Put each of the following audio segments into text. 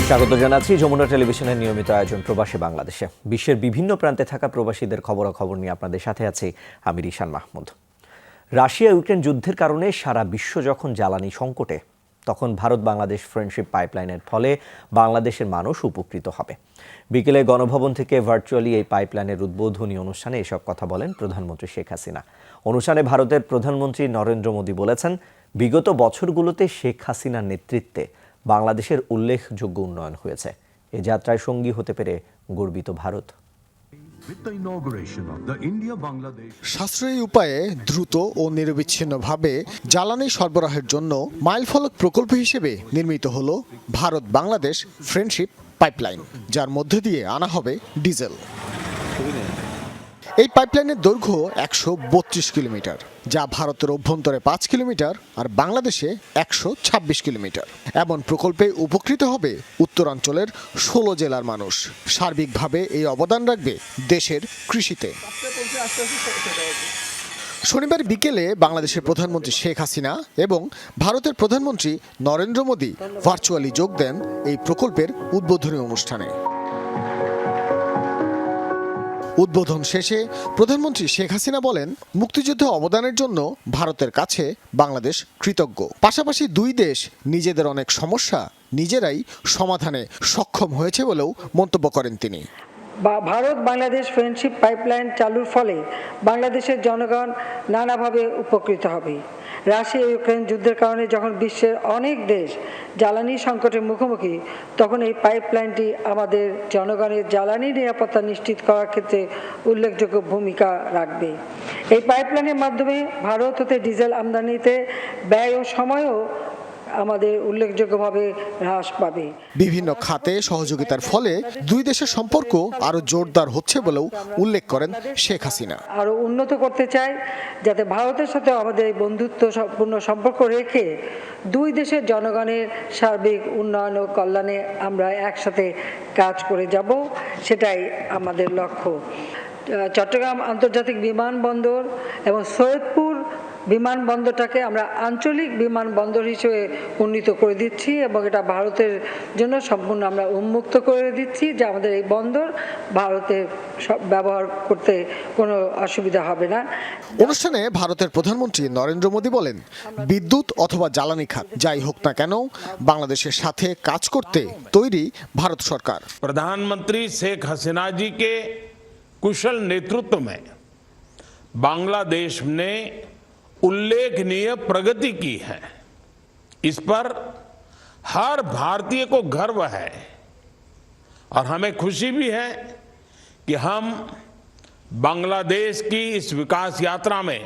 স্বাগত জানাচ্ছি যমুনা টেলিভিশনের নিয়মিত আয়োজন প্রবাসী বাংলাদেশে। বিশ্বের বিভিন্ন প্রান্তে থাকা প্রবাসীদের খবরাখবর নিয়ে আপনাদের সাথে আছি আমি রিশান মাহমুদ। রাশিয়া ইউক্রেন যুদ্ধের কারণে সারা বিশ্ব যখন জ্বালানি সংকটে, তখন ভারত বাংলাদেশ ফ্রেন্ডশিপ পাইপলাইনের ফলে বাংলাদেশের মানুষ উপকৃত হবে। বিকেলে গণভবন থেকে ভার্চুয়ালি এই পাইপলাইনের উদ্বোধনী অনুষ্ঠানে এসব কথা বলেন প্রধানমন্ত্রী শেখ হাসিনা। অনুষ্ঠানে ভারতের প্রধানমন্ত্রী নরেন্দ্র মোদী বলেছেন, বিগত বছরগুলোতে শেখ হাসিনার নেতৃত্বে বাংলাদেশের উল্লেখযোগ্য উন্নয়ন হয়েছে। এ যাত্রায় সঙ্গী হতে পেরে গর্বিত ভারত। সাশ্রয়ী উপায়ে দ্রুত ও নিরবিচ্ছিন্নভাবে জ্বালানি সরবরাহের জন্য মাইলফলক প্রকল্প হিসেবে নির্মিত হলো ভারত বাংলাদেশ ফ্রেন্ডশিপ পাইপলাইন, যার মধ্য দিয়ে আনা হবে ডিজেল। এই পাইপলাইনের দৈর্ঘ্য 132 কিলোমিটার, যা ভারতের অভ্যন্তরে 5 কিলোমিটার আর বাংলাদেশে 126 কিলোমিটার। এমন প্রকল্পে উপকৃত হবে উত্তরাঞ্চলের 16 জেলার মানুষ। সার্বিকভাবে এই অবদান রাখবে দেশের কৃষিতে। শনিবার বিকেলে বাংলাদেশের প্রধানমন্ত্রী শেখ হাসিনা এবং ভারতের প্রধানমন্ত্রী নরেন্দ্র মোদী ভার্চুয়ালি যোগ দেন এই প্রকল্পের উদ্বোধনী অনুষ্ঠানে। উদ্বোধন শেষে প্রধানমন্ত্রী শেখ হাসিনা বলেন, মুক্তিযুদ্ধে অবদানের জন্য ভারতের কাছে বাংলাদেশ কৃতজ্ঞ। পাশাপাশি দুই দেশ নিজেদের অনেক সমস্যা নিজেরাই সমাধানে সক্ষম হয়েছে বলেও মন্তব্য করেন তিনি। ভারত বাংলাদেশ ফ্রেন্ডশিপ পাইপলাইন চালুর ফলে বাংলাদেশের জনগণ নানাভাবে উপকৃত হবে। রাশিয়া ইউক্রেন যুদ্ধের কারণে যখন বিশ্বের অনেক দেশ জ্বালানি সংকটের মুখোমুখি, তখন এই পাইপলাইনটি আমাদের জনগণের জ্বালানি নিরাপত্তা নিশ্চিত করার ক্ষেত্রে উল্লেখযোগ্য ভূমিকা রাখবে। এই পাইপলাইনের মাধ্যমে ভারত হতে ডিজেল আমদানিতে ব্যয় ও সময়ও আমাদের উল্লেখযোগ্যভাবে হ্রাস পাবে। বিভিন্ন খাতে সহযোগিতার ফলে দুই দেশের সম্পর্ক আরো জোরদার হচ্ছে বলেও উল্লেখ করেন শেখ হাসিনা। আরো উন্নত করতে চাই, যাতে ভারতের সাথে আমাদের বন্ধুত্বপূর্ণ সম্পর্ক রেখে দুই দেশের জনগণের সার্বিক উন্নয়ন ও কল্যাণে আমরা একসাথে কাজ করে যাব, সেটাই আমাদের লক্ষ্য। চট্টগ্রাম আন্তর্জাতিক বিমানবন্দর এবং সৈয়দপুর বিমানবন্দরটাকে আমরা আঞ্চলিক বিমানবন্দর হিসেবে উন্নীত করে দিচ্ছি এবং এটা ভারতের জন্য সম্পূর্ণ আমরা উন্মুক্ত করে দিচ্ছি, যে আমাদের এই বন্দর ভারতের ব্যবহার করতে কোনো অসুবিধা হবে না। অনুষ্ঠানে ভারতের প্রধানমন্ত্রী নরেন্দ্র মোদী বলেন, বিদ্যুৎ অথবা জ্বালানি খাত যাই হোক না কেন, বাংলাদেশের সাথে কাজ করতে তৈরি ভারত সরকার। प्रधानमंत्री शेख हसीना जी के कुशल नेतृत्व में बांग्लादेश ने उल्लेखनीय प्रगति की है। इस पर हर भारतीय को गर्व है और हमें खुशी भी है कि हम बांग्लादेश की इस विकास यात्रा में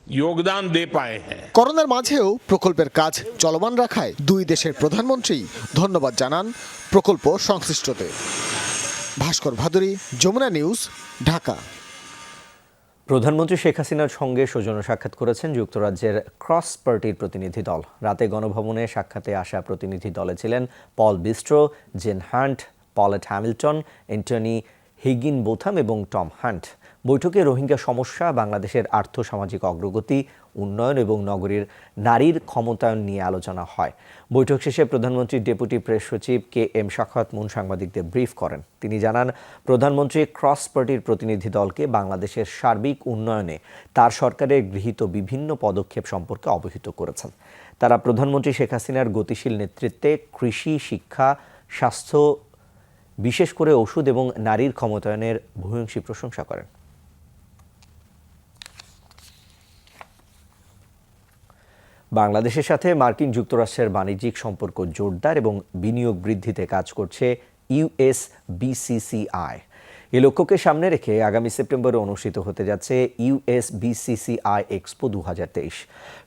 योगदान दे पाए हैं। করোনার মাঝেও প্রকল্পের কাজ চলমান রাখায় দুই দেশের প্রধানমন্ত্রী ধন্যবাদ জানান প্রকল্প সংশ্লিষ্টদের। ভাস্কর ভাদুরী, যমুনা নিউজ, ঢাকা। প্রধানমন্ত্রী শেখ হাসিনার সঙ্গে সৌজন্য সাক্ষাৎ করেছেন যুক্তরাজ্যের ক্রস পার্টির প্রতিনিধি দল। রাতে গণভবনে সাক্ষাতে আসা প্রতিনিধি দলে ছিলেন পল bistro, Jane Hunt, পলেট Hamilton, Antony Higginbotham এবং টম হান্ট। বৈঠকে রোহিঙ্গা সমস্যা, বাংলাদেশের আর্থসামাজিক অগ্রগতি, উন্নয়ন এবং নগরীর নারীর ক্ষমতায়ন নিয়ে আলোচনা হয়। বৈঠক শেষে প্রধানমন্ত্রীর ডেপুটি প্রেস সচিব KM শাখাওয়াত মুন সাংবাদিকদের ব্রিফ করেন। তিনি জানান, প্রধানমন্ত্রী ক্রস পার্টির প্রতিনিধি দলকে বাংলাদেশের সার্বিক উন্নয়নে তার সরকারের গৃহীত বিভিন্ন পদক্ষেপ সম্পর্কে অবহিত করেছেন। তারা প্রধানমন্ত্রী শেখ হাসিনার গতিশীল নেতৃত্বে কৃষি, শিক্ষা, স্বাস্থ্য, বিশেষ করে ওষুধ এবং নারীর ক্ষমতায়নের ভূয়সী প্রশংসা করেন। বাংলাদেশের সাথে মার্কিন যুক্তরাষ্ট্রের বাণিজ্যিক সম্পর্ক জোরদার এবং বিনিয়োগ বৃদ্ধিতে কাজ করছে USBCCI। এই লক্ষ্যকে সামনে রেখে আগামী সেপ্টেম্বরে অনুষ্ঠিত হতে যাচ্ছে USBCCI এক্সপো 2023।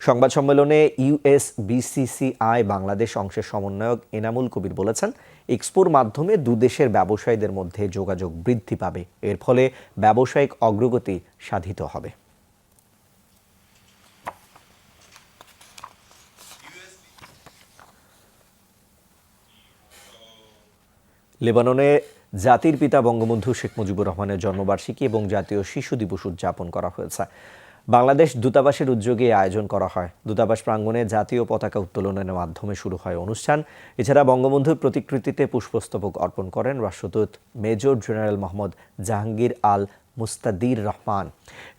সংবাদ সম্মেলনে USBCCI বাংলাদেশ অংশের সমন্বয়ক এনামুল কবির বলেছেন, এক্সপোর মাধ্যমে দুদেশের ব্যবসায়ীদের মধ্যে যোগাযোগ বৃদ্ধি পাবে। এর ফলে ব্যবসায়িক অগ্রগতি সাধিত হবে। লেবাননে জাতির পিতা বঙ্গবন্ধু শেখ মুজিবুর রহমানের জন্মবার্ষিকী এবং জাতীয় শিশু দিবস উদযাপন করা হয়েছে। বাংলাদেশ দূতাবাসের উদ্যোগে আয়োজন করা হয়। দূতাবাস প্রাঙ্গণে জাতীয় পতাকা উত্তোলনের মাধ্যমে শুরু হয় অনুষ্ঠান। এছাড়া বঙ্গবন্ধুর প্রতিকৃতিতে পুষ্পস্তবক অর্পণ করেন রাষ্ট্রদূত মেজর জেনারেল মোহাম্মদ জাহাঙ্গীর আল মুস্তাদির রহমান।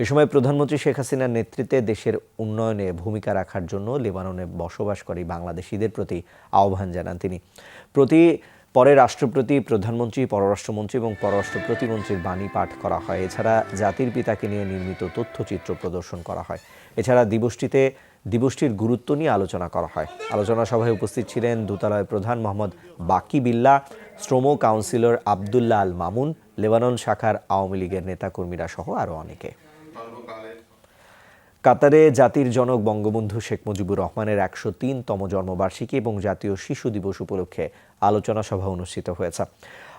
এ সময় প্রধানমন্ত্রী শেখ হাসিনার নেতৃত্বে দেশের উন্নয়নে ভূমিকা রাখার জন্য লেবাননে বসবাসকারী বাংলাদেশিদের প্রতি আহ্বান জানান তিনি। পরে রাষ্ট্রপতি, প্রধানমন্ত্রী, পররাষ্ট্রমন্ত্রী এবং পররাষ্ট্র প্রতিমন্ত্রীর বাণী পাঠ করা হয়। এছাড়া জাতির পিতাকে নিয়ে নির্মিত তথ্যচিত্র প্রদর্শন করা হয়। এছাড়া দিবসটির গুরুত্ব নিয়ে আলোচনা করা হয়। আলোচনা সভায় উপস্থিত ছিলেন দূতালয় প্রধান মোহাম্মদ বাকি বিল্লাহ, শ্রম কাউন্সিলর আবদুল্লাহ আল মামুন, লেবানন শাখার আওয়ামী লীগের নেতাকর্মীরা সহ আরও অনেকে। কাতারে জাতির জনক বঙ্গবন্ধু শেখ মুজিবুর রহমানের ১০৩তম জন্মবার্ষিকী এবং জাতীয় শিশু দিবস উপলক্ষে আলোচনা সভা অনুষ্ঠিত হয়েছে।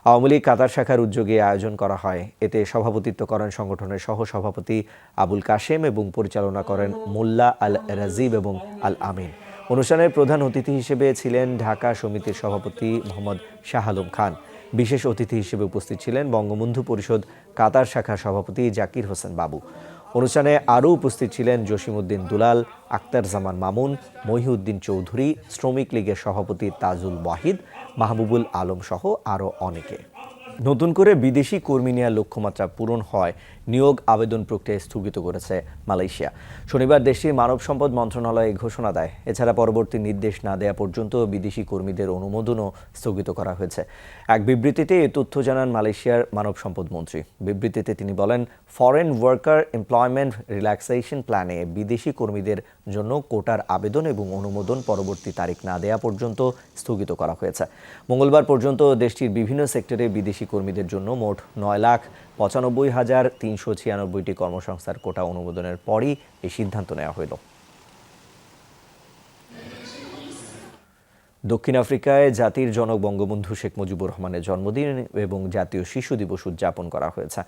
আওয়ামী লীগ কাতার শাখার উদ্যোগে আয়োজন করা হয়। এতে সভাপতিত্ব করেন সংগঠনের সহসভাপতি আবুল কাশেম এবং পরিচালনা করেন মোল্লা আল রাজিব এবং আল আমিন। অনুষ্ঠানের প্রধান অতিথি হিসেবে ছিলেন ঢাকা সমিতির সভাপতি মোহাম্মদ শাহ আলম খান। বিশেষ অতিথি হিসেবে উপস্থিত ছিলেন বঙ্গবন্ধু পরিষদ কাতার শাখার সভাপতি জাকির হোসেন বাবু। অনুষ্ঠানে আরও উপস্থিত ছিলেন জসিমউদ্দিন দুলাল, আক্তার জামান মামুন, মহিউদ্দিন চৌধুরী, শ্রমিক লীগের সভাপতি তাজুল ওয়াহিদ, মাহবুবুল আলম সহ আরও অনেকে। নতুন করে বিদেশি কর্মী নেওয়ার লক্ষ্যমাত্রা পূরণ হয় নিয়োগ আবেদন প্রক্রিয়া স্থগিত করেছে মালয়েশিয়া। শনিবার দেশটির মানব সম্পদ মন্ত্রণালয় এই ঘোষণা দেয়। এছাড়া পরবর্তী নির্দেশ না দেওয়া পর্যন্ত বিদেশি কর্মীদের অনুমোদনও স্থগিত করা হয়েছে। এক বিবৃতিতে এ তথ্য জানান মালয়েশিয়ার মানব সম্পদ মন্ত্রী। বিবৃতিতে তিনি বলেন, ফরেন ওয়ার্কার এমপ্লয়মেন্ট রিল্যাক্সেশন প্ল্যানে বিদেশি কর্মীদের জন্য কোটার আবেদন এবং অনুমোদন পরবর্তী তারিখ না দেওয়া পর্যন্ত স্থগিত করা হয়েছে। মঙ্গলবার পর্যন্ত দেশটির বিভিন্ন সেক্টরে বিদেশি কর্মীদের জন্য মোট ৯,৯৫,৩৯৬টি কর্মসংস্থার কোটা অনুমোদনের পরই এই সিদ্ধান্ত নেওয়া হলো। দক্ষিণ আফ্রিকায় জাতির জনক বঙ্গবন্ধু শেখ মুজিবুর রহমানের জন্মদিন এবং জাতীয় শিশু দিবস উদযাপন করা হয়েছে।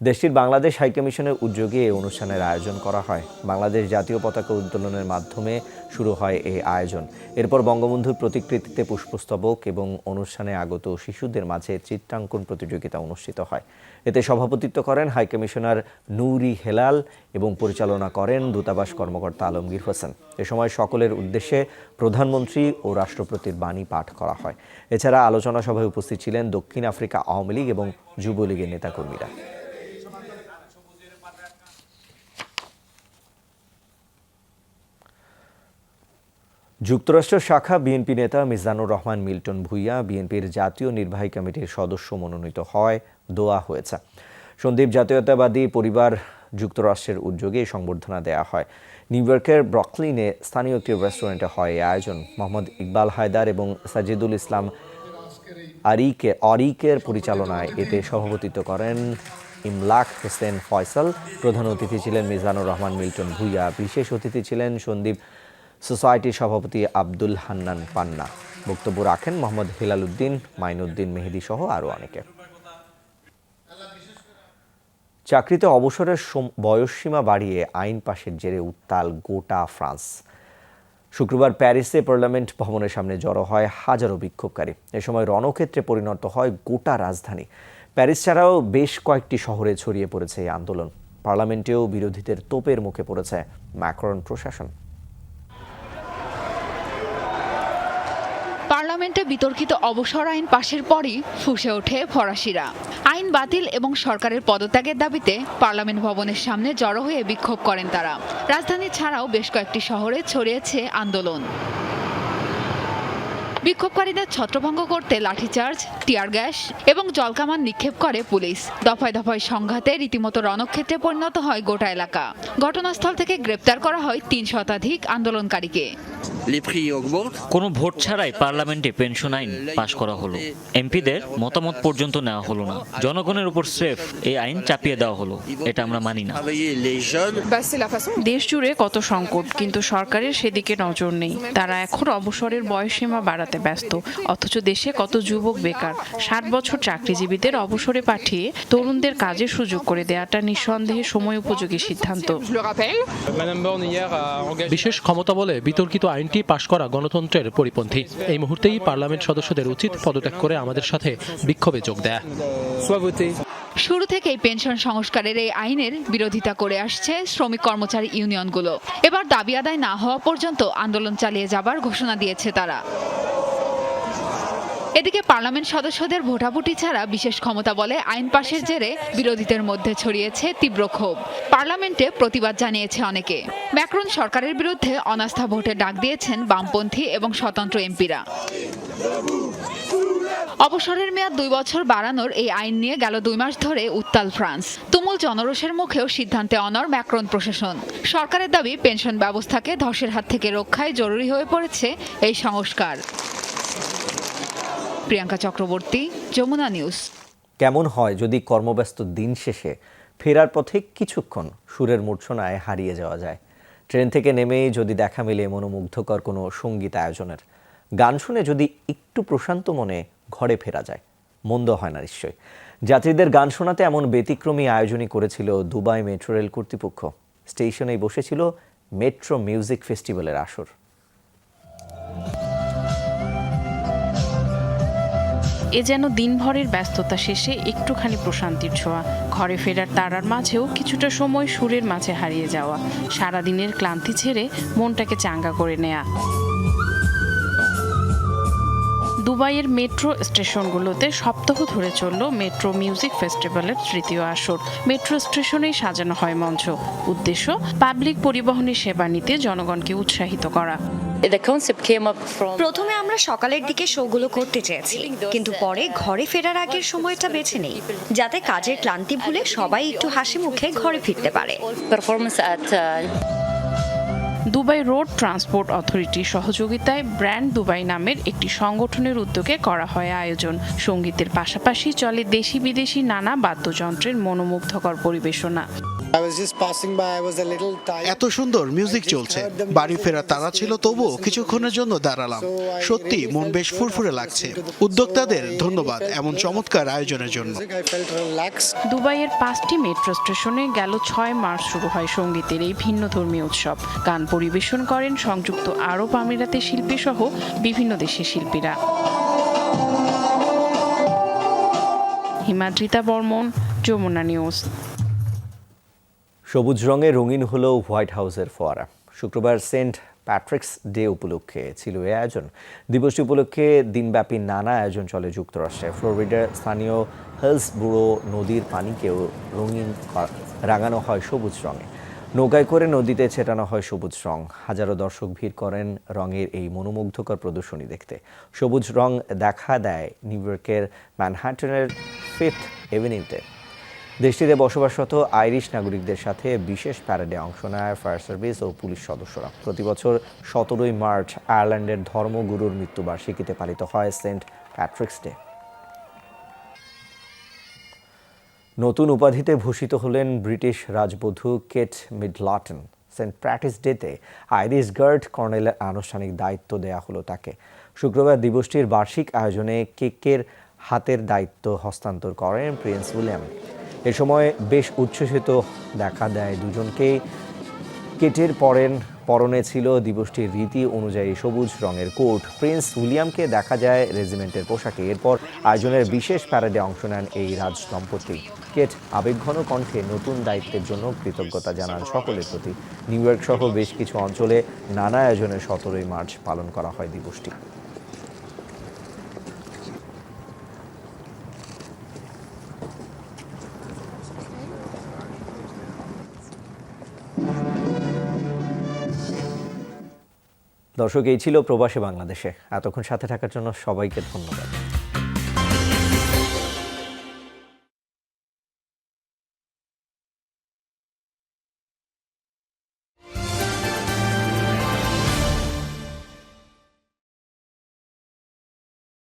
দেশটির বাংলাদেশ হাইকমিশনের উদ্যোগে এই অনুষ্ঠানের আয়োজন করা হয়। বাংলাদেশ জাতীয় পতাকা উত্তোলনের মাধ্যমে শুরু হয় এই আয়োজন। এরপর বঙ্গবন্ধুর প্রতিকৃতিতে পুষ্পস্তবক এবং অনুষ্ঠানে আগত শিশুদের মাঝে চিত্রাঙ্কন প্রতিযোগিতা অনুষ্ঠিত হয়। এতে সভাপতিত্ব করেন হাইকমিশনার নূরি হেলাল এবং পরিচালনা করেন দূতাবাস কর্মকর্তা আলমগীর হোসেন। এ সময় সকলের উদ্দেশ্যে প্রধানমন্ত্রী ও রাষ্ট্রপতির বাণী পাঠ করা হয়। এছাড়া আলোচনা সভায় উপস্থিত ছিলেন দক্ষিণ আফ্রিকা আওয়ামী লীগ এবং যুবলীগের নেতাকর্মীরা। যুক্তরাষ্ট্র শাখা বিএনপি নেতা মিজানুর রহমান মিল্টন ভূঁইয়া বিএনপির জাতীয় নির্বাহী কমিটির সদস্য মনোনীত হয় দোয়া হয়েছে। সন্দীপ জাতীয়তাবাদী পরিবার যুক্তরাষ্ট্রের উদ্যোগে সংবর্ধনা দেওয়া হয়। নিউ ইয়র্কের ব্রুকলিনে স্থানীয় একটি রেস্টুরেন্টে হয় এই আয়োজন। মোহাম্মদ ইকবাল হায়দার এবং সাজিদুল ইসলাম অরিকের পরিচালনায় এতে সভাপতিত্ব করেন ইমলাক হোসেন ফয়সাল। প্রধান অতিথি ছিলেন মিজানুর রহমান মিল্টন ভূঁইয়া। বিশেষ অতিথি ছিলেন সন্দীপ সোসাইটির সভাপতি আব্দুল হান্নান পান্না। বক্তব্য রাখেন মোহাম্মদ হেলাল উদ্দিন, মাইনুদ্দিন মেহেদি সহ আরও অনেকে। চাকরিতে অবসরের বয়সসীমা বাড়িয়ে আইন পাশের জেরে উত্তাল গোটা ফ্রান্স। শুক্রবার প্যারিসে পার্লামেন্ট ভবনের সামনে জড়ো হয় হাজারো বিক্ষোভকারী। এ সময় রণক্ষেত্রে পরিণত হয় গোটা রাজধানী। প্যারিস ছাড়াও বেশ কয়েকটি শহরে ছড়িয়ে পড়েছে এই আন্দোলন। পার্লামেন্টেও বিরোধীদের তোপের মুখে পড়েছে ম্যাক্রন প্রশাসন। পার্লামেন্টে বিতর্কিত অবসর আইন পাশের পরই ফুঁসে ওঠে ফরাসিরা। আইন বাতিল এবং সরকারের পদত্যাগের দাবিতে পার্লামেন্ট ভবনের সামনে জড়ো হয়ে বিক্ষোভ করেন তারা। রাজধানী ছাড়াও বেশ কয়েকটি শহরে ছড়িয়েছে আন্দোলন। বিক্ষোভকারীদের ছত্রভঙ্গ করতে লাঠিচার্জ, টিয়ার গ্যাস এবং জলকামান নিক্ষেপ করে পুলিশ। দফায় দফায় সংঘাতে রীতিমতো রণক্ষেত্রে পরিণত হয় গোটা এলাকা। ঘটনাস্থল থেকে গ্রেপ্তার করা হয় ৩ শতাধিক আন্দোলনকারীকে। কোনো ভোট ছাড়াই পার্লামেন্টে পেনশন আইন পাশ করা হলো। এমপিদের মতামত পর্যন্ত নেওয়া হলো না। জনগণের উপর স্রেফ এই আইন চাপিয়ে দেওয়া হলো। এটা আমরা মানি না। দেশ জুড়ে কত সংকট, কিন্তু সরকারের সেদিকে নজর নেই। তারা এখন অবসরের বয়সসীমা বাড়াতে ব্যস্ত, অথচ দেশে কত যুবক বেকার। 60 বছর চাকরিজীবীদের অবসরে পাঠিয়ে তরুণদের কাজের সুযোগ করে দেওয়াটা নিঃসন্দেহে সময় উপযোগী সিদ্ধান্ত। বিশেষ ক্ষমতা বলে বিতর্কিত আইনটি পাশ করা গণতন্ত্রের পরিপন্থী। এই মুহূর্তেই পার্লামেন্ট সদস্যদের উচিত পদত্যাগ করে আমাদের সাথে বিক্ষোভে যোগ দেয়া। শুরু থেকেই পেনশন সংস্কারের এই আইনের বিরোধিতা করে আসছে শ্রমিক কর্মচারী ইউনিয়নগুলো। এবার দাবি আদায় না হওয়া পর্যন্ত আন্দোলন চালিয়ে যাবার ঘোষণা দিয়েছে তারা। এদিকে পার্লামেন্ট সদস্যদের ভোটাভুটি ছাড়া বিশেষ ক্ষমতা বলে আইন পাশের জেরে বিরোধীদের মধ্যে ছড়িয়েছে তীব্র ক্ষোভ। পার্লামেন্টে প্রতিবাদ জানিয়েছে অনেকে। ম্যাক্রন সরকারের বিরুদ্ধে অনাস্থা ভোটে ডাক দিয়েছেন বামপন্থী এবং স্বতন্ত্র এমপিরা। অবসরের মেয়াদ 2 বছর বাড়ানোর এই আইন নিয়ে গেল 2 মাস ধরে উত্তাল ফ্রান্স। তুমুল জনরোষের মুখেও সিদ্ধান্তে অনড় ম্যাক্রন প্রশাসন। সরকারের দাবি পেনশন ব্যবস্থাকে ধসের হাত থেকে রক্ষায় জরুরি হয়ে পড়েছে এই সংস্কার। প্রিয়াঙ্কা চক্রবর্তী, যমুনা নিউজ। কেমন হয় যদি কর্মব্যস্ত দিন শেষে ফেরার পথে কিছুক্ষণ সুরের মূর্ছনায় হারিয়ে যাওয়া যায়? ট্রেন থেকে নেমেই যদি দেখা মেলে মনোমুগ্ধকর কোনো সঙ্গীত আয়োজনের, গান শুনে যদি একটু প্রশান্ত মনে ঘরে ফেরা যায়, মন্দ হয় না নিশ্চয়। যাত্রীদের গান শোনাতে এমন ব্যতিক্রমী আয়োজনই করেছিল দুবাই মেট্রো রেল কর্তৃপক্ষ। স্টেশনেই বসেছিল মেট্রো মিউজিক ফেস্টিভ্যালের আসর। এ যেন দিনভরের ব্যস্ততা শেষে একটুখানি প্রশান্তির ছোঁয়া। ঘরে ফেরার তাড়ার মাঝেও কিছুটা সময় সুরের মাঝে হারিয়ে যাওয়া, সারাদিনের ক্লান্তি ছেড়ে মনটাকে চাঙ্গা করে নেয়া। দুবাইয়ের মেট্রো স্টেশনগুলোতে সপ্তাহ ধরে চলল মেট্রো মিউজিক ফেস্টিভ্যালের তৃতীয় আসর। মেট্রো স্টেশনেই সাজানো হয় মঞ্চ। উদ্দেশ্য পাবলিক পরিবহনের সেবা নিতে জনগণকে উৎসাহিত করা। প্রথমে আমরা সকালের দিকে শোগুলো করতে চেয়েছি, কিন্তু পরে ঘরে ফেরার আগের সময়টা বেছে নেই, যাতে কাজের ক্লান্তি ভুলে সবাই একটু হাসি মুখে ঘরে ফিরতে পারে। দুবাই রোড ট্রান্সপোর্ট অথরিটির সহযোগিতায় ব্র্যান্ড দুবাই নামের একটি সংগঠনের উদ্যোগে করা হয় আয়োজন। সঙ্গীতের পাশাপাশি চলে দেশি বিদেশি নানা বাদ্যযন্ত্রের মনোমুগ্ধকর পরিবেশনা। এত সুন্দর মিউজিক চলছে, বাড়ি ফেরা তাড়া ছিল, তবুও কিছুক্ষণের জন্য দাঁড়ালাম। সত্যি মন বেশ ফুরফুরে লাগছে। উদ্যোক্তাদের ধন্যবাদ এমন চমৎকার আয়োজনের জন্য। দুবাইয়ের 5টি মেট্রো স্টেশনে গেল 6 মার্চ শুরু হয় সঙ্গীতের এই ভিন্নধর্মী উৎসব। গান পরিবেশন করেন সংযুক্ত আরব আমিরাতের শিল্পী সহ বিভিন্ন দেশের শিল্পীরা। হিমাদ্রিতা বর্মন, যমুনা নিউজ। সবুজ রঙে রঙিন হলো হোয়াইট হাউসের ফোয়ারা। শুক্রবার সেন্ট প্যাট্রিকস ডে উপলক্ষে ছিল এই আয়োজন। দিবসটি উপলক্ষে দিনব্যাপী নানা আয়োজন চলে যুক্তরাষ্ট্রে। ফ্লোরিডার স্থানীয় হিলসবুরো নদীর পানিকেও রাঙানো হয় সবুজ রঙে। নৌকায় করে নদীতে ছেটানো হয় সবুজ রং। হাজারো দর্শক ভিড় করেন রঙের এই মনোমুগ্ধকর প্রদর্শনী দেখতে। সবুজ রং দেখা দেয় নিউ ইয়র্কের ম্যানহাটনের 5th এভিনিউতে। দেশটিতে বসবাসরত আইরিশ নাগরিকদের সাথে বিশেষ প্যারেডে অংশ নেয় ফায়ার সার্ভিস ও পুলিশ সদস্যরা। প্রতিবছর 17 মার্চ আয়ারল্যান্ডের ধর্মগুরুর মৃত্যুবার্ষিকীতে পালিত হয় সেন্ট প্যাট্রিকস ডে। নতুন উপাধিতে ভূষিত হলেন ব্রিটিশ রাজবধূ কেট মিডলটন। সেন্ট প্যাট্রিকস ডেতে আইরিশ গার্ড কর্নেলের আনুষ্ঠানিক দায়িত্ব দেয়া হলো তাকে। শুক্রবার দিবসটির বার্ষিক আয়োজনে কেকের হাতের দায়িত্ব হস্তান্তর করেন প্রিন্স উইলিয়াম। এ সময় বেশ উচ্ছ্বসিত দেখা দেয় দুজনকেই। কেটের পরনে ছিল দিবসটির রীতি অনুযায়ী সবুজ রঙের কোট। প্রিন্স উইলিয়ামকে দেখা যায় রেজিমেন্টের পোশাকে। এরপর আয়োজনের বিশেষ প্যারেডে অংশ নেন এই রাজ দম্পতি। কেট আবেগঘন কণ্ঠে নতুন দায়িত্বের জন্য কৃতজ্ঞতা জানান সকলের প্রতি। নিউ ইয়র্ক সহ বেশ কিছু অঞ্চলে নানা আয়োজনে 17 মার্চ পালন করা হয় দিবসটি। দর্শক, এই ছিল প্রবাসী বাংলাদেশে। এতক্ষণ সাথে থাকার জন্য সবাইকে ধন্যবাদ।